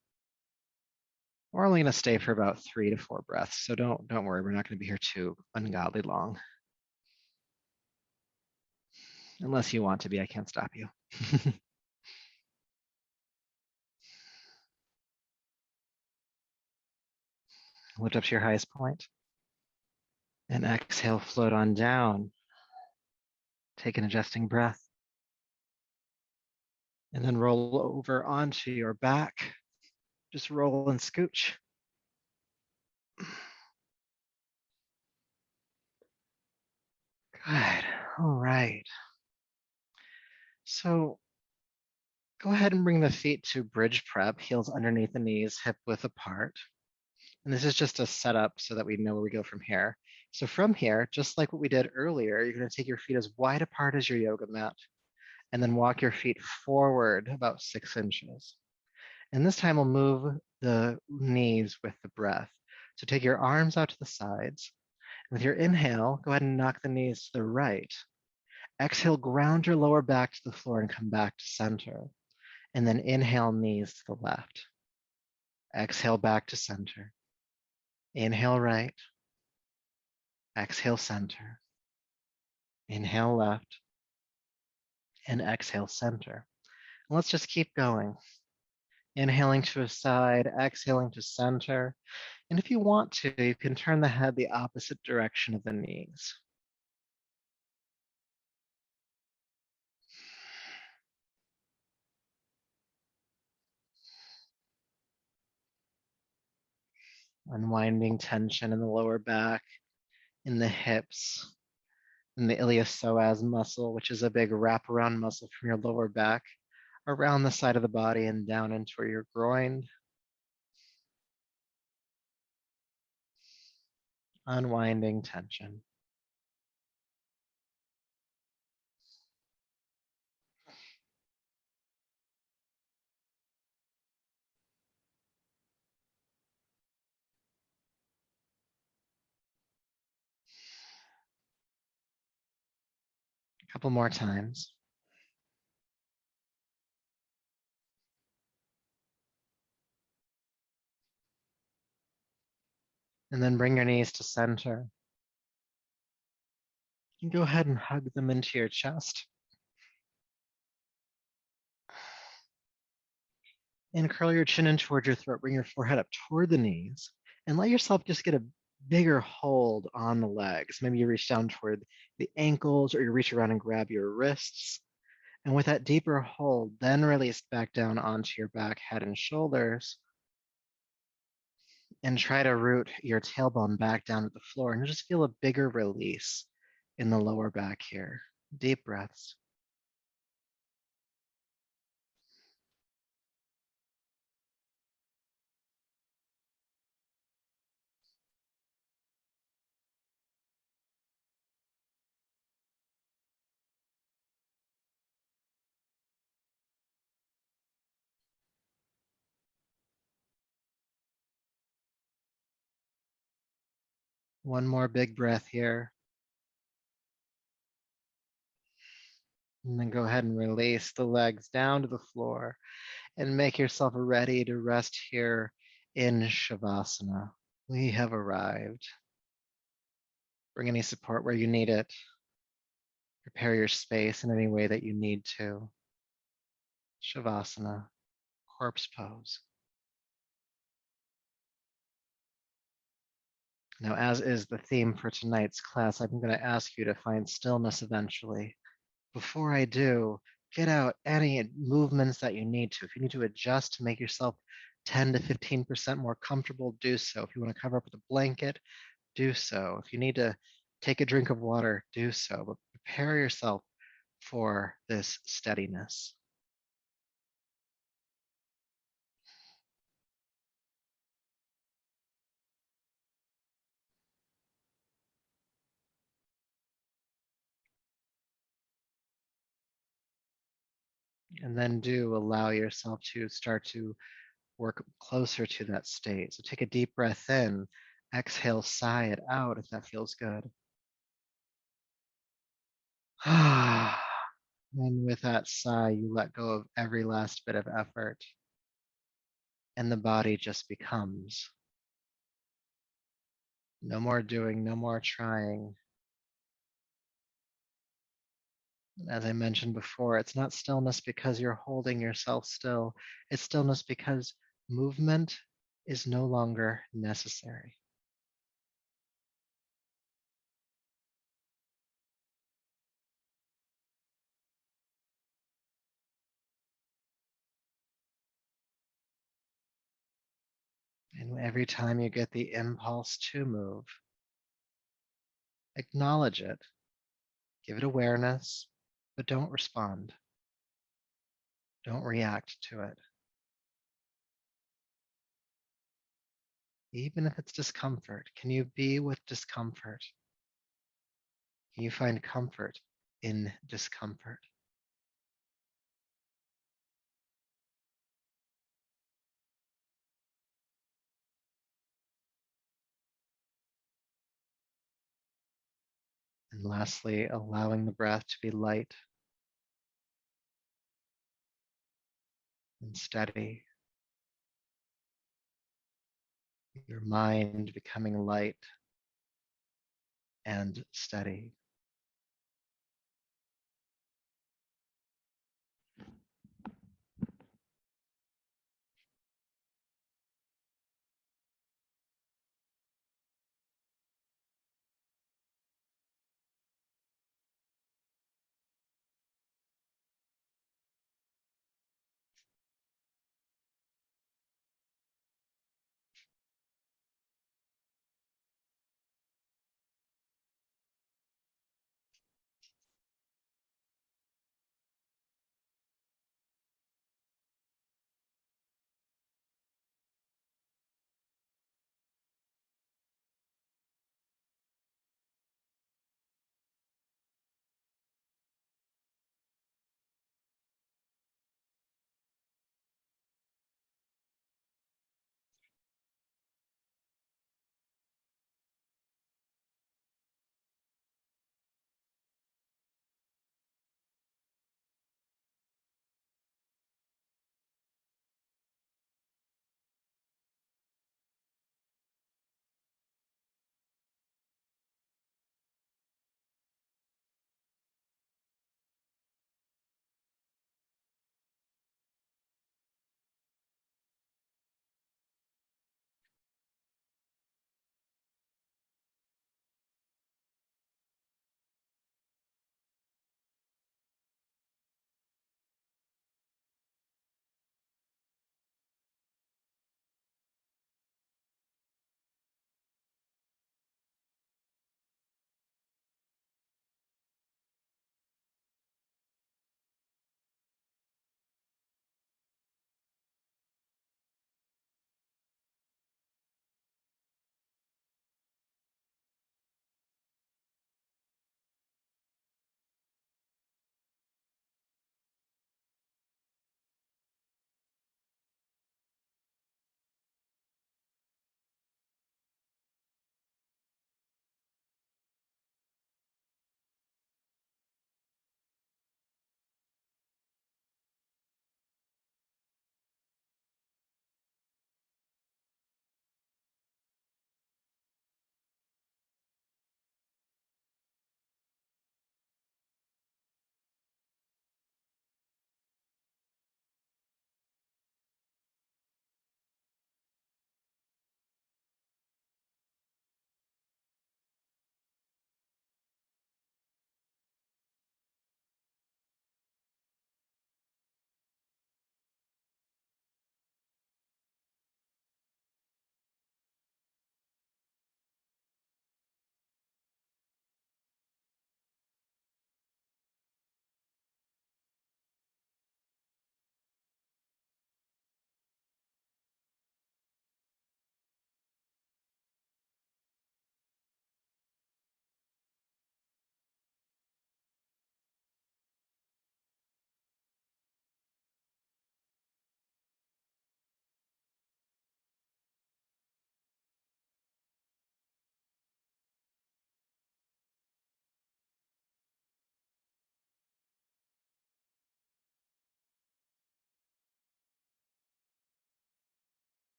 We're only gonna stay for about 3 to 4 breaths, so don't worry, we're not gonna be here too ungodly long. Unless you want to be, I can't stop you. Lift up to your highest point. And exhale, float on down. Take an adjusting breath. And then roll over onto your back. Just roll and scooch. Good. All right. So go ahead and bring the feet to bridge prep, heels underneath the knees, hip width apart. And this is just a setup so that we know where we go from here. So from here, just like what we did earlier, you're going to take your feet as wide apart as your yoga mat and then walk your feet forward about 6 inches. And this time we'll move the knees with the breath. So take your arms out to the sides. With your inhale, go ahead and knock the knees to the right. Exhale, ground your lower back to the floor and come back to center. And then inhale, knees to the left. Exhale, back to center. Inhale, right. Exhale, center. Inhale, left. And exhale, center. And let's just keep going. Inhaling to a side, exhaling to center. And if you want to, you can turn the head the opposite direction of the knees. Unwinding tension in the lower back, in the hips, in the iliopsoas muscle, which is a big wraparound muscle from your lower back, around the side of the body and down into your groin. Unwinding tension. A couple more times. And then bring your knees to center. And go ahead and hug them into your chest. And curl your chin in towards your throat. Bring your forehead up toward the knees. And let yourself just get a bigger hold on the legs. Maybe you reach down toward the ankles or you reach around and grab your wrists. And with that deeper hold, then release back down onto your back, head, and shoulders. And try to root your tailbone back down to the floor and just feel a bigger release in the lower back here. Deep breaths. One more big breath here. And then go ahead and release the legs down to the floor and make yourself ready to rest here in Shavasana. We have arrived. Bring any support where you need it. Prepare your space in any way that you need to. Shavasana, corpse pose. Now, as is the theme for tonight's class, I'm going to ask you to find stillness eventually. Before I do, get out any movements that you need to. If you need to adjust to make yourself 10 to 15% more comfortable, do so. If you want to cover up with a blanket, do so. If you need to take a drink of water, do so. But prepare yourself for this steadiness. And then do allow yourself to start to work closer to that state. So take a deep breath in, exhale, sigh it out if that feels good. And with that sigh, you let go of every last bit of effort, and the body just becomes. No more doing, no more trying. As I mentioned before, it's not stillness because you're holding yourself still. It's stillness because movement is no longer necessary. And every time you get the impulse to move, acknowledge it, give it awareness, but don't respond. Don't react to it. Even if it's discomfort, can you be with discomfort? Can you find comfort in discomfort? And lastly, allowing the breath to be light and steady. Your mind becoming light and steady.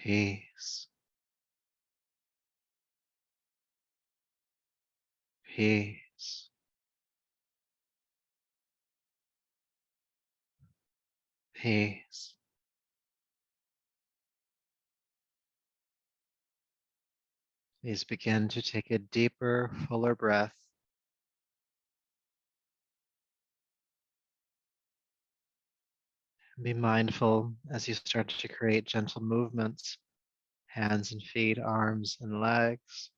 peace, peace, peace. Please begin to take a deeper, fuller breath. Be mindful as you start to create gentle movements, hands and feet, arms and legs.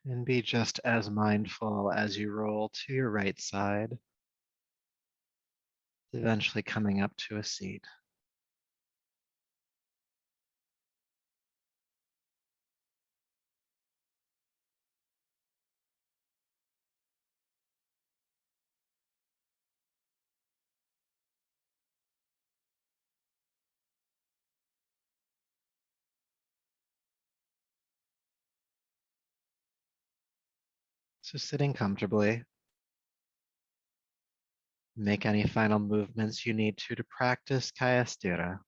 And be just as mindful as you roll to your right side, eventually coming up to a seat. So sitting comfortably, make any final movements you need to practice Kayasthira.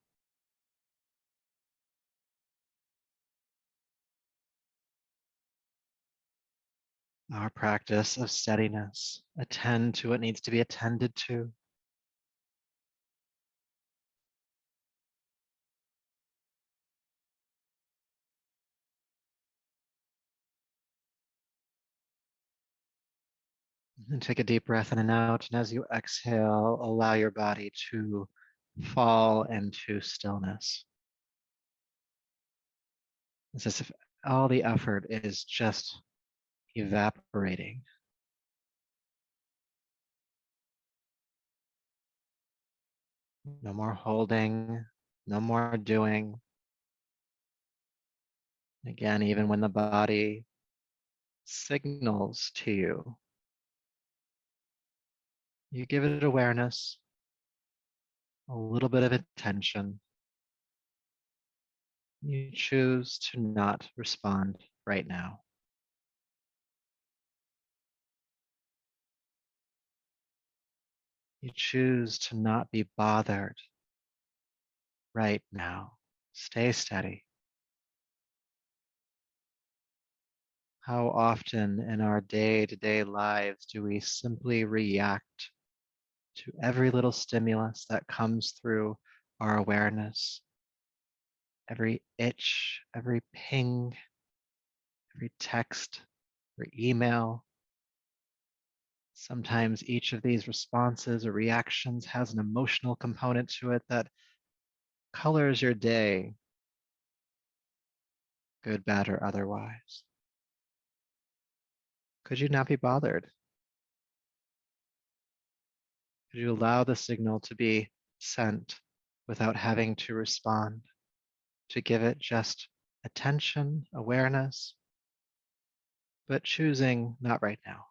Our practice of steadiness. Attend to what needs to be attended to. And take a deep breath in and out. And as you exhale, allow your body to fall into stillness. It's as if all the effort is just evaporating. No more holding, no more doing. Again, even when the body signals to you, you give it awareness, a little bit of attention. You choose to not respond right now. You choose to not be bothered right now. Stay steady. How often in our day-to-day lives do we simply react to every little stimulus that comes through our awareness? Every itch, every ping, every text or email. Sometimes each of these responses or reactions has an emotional component to it that colors your day, good, bad, or otherwise. Could you not be bothered? Could you allow the signal to be sent without having to respond, to give it just attention, awareness, but choosing not right now?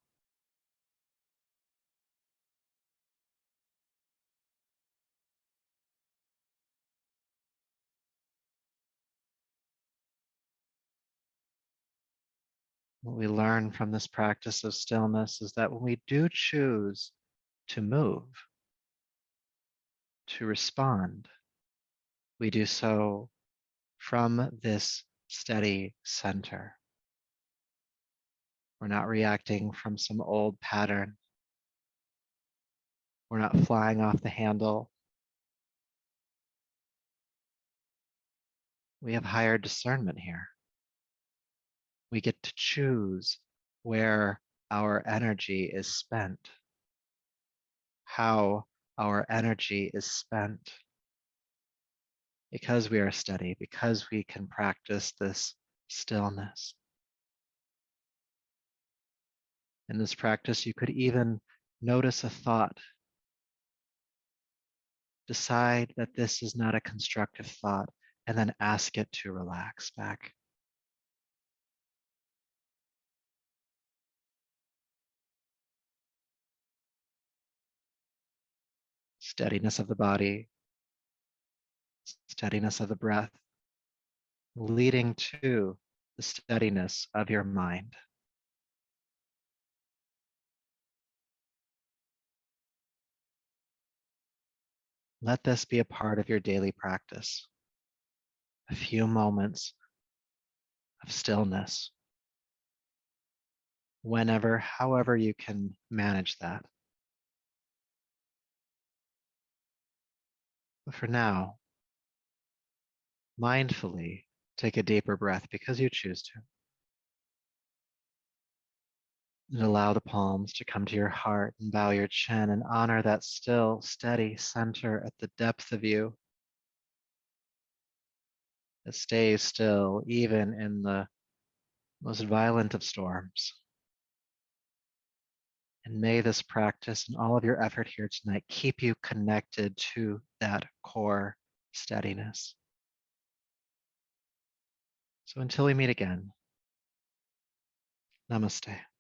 What we learn from this practice of stillness is that when we do choose to move, to respond, we do so from this steady center. We're not reacting from some old pattern. We're not flying off the handle. We have higher discernment here. We get to choose where our energy is spent, how our energy is spent. Because we are steady, because we can practice this stillness. In this practice, you could even notice a thought. Decide that this is not a constructive thought, and then ask it to relax back. Steadiness of the body, steadiness of the breath, leading to the steadiness of your mind. Let this be a part of your daily practice. A few moments of stillness, whenever, however you can manage that. But for now, mindfully take a deeper breath because you choose to. And allow the palms to come to your heart and bow your chin and honor that still, steady center at the depth of you that stays still even in the most violent of storms. And may this practice and all of your effort here tonight keep you connected to that core steadiness. So until we meet again, namaste.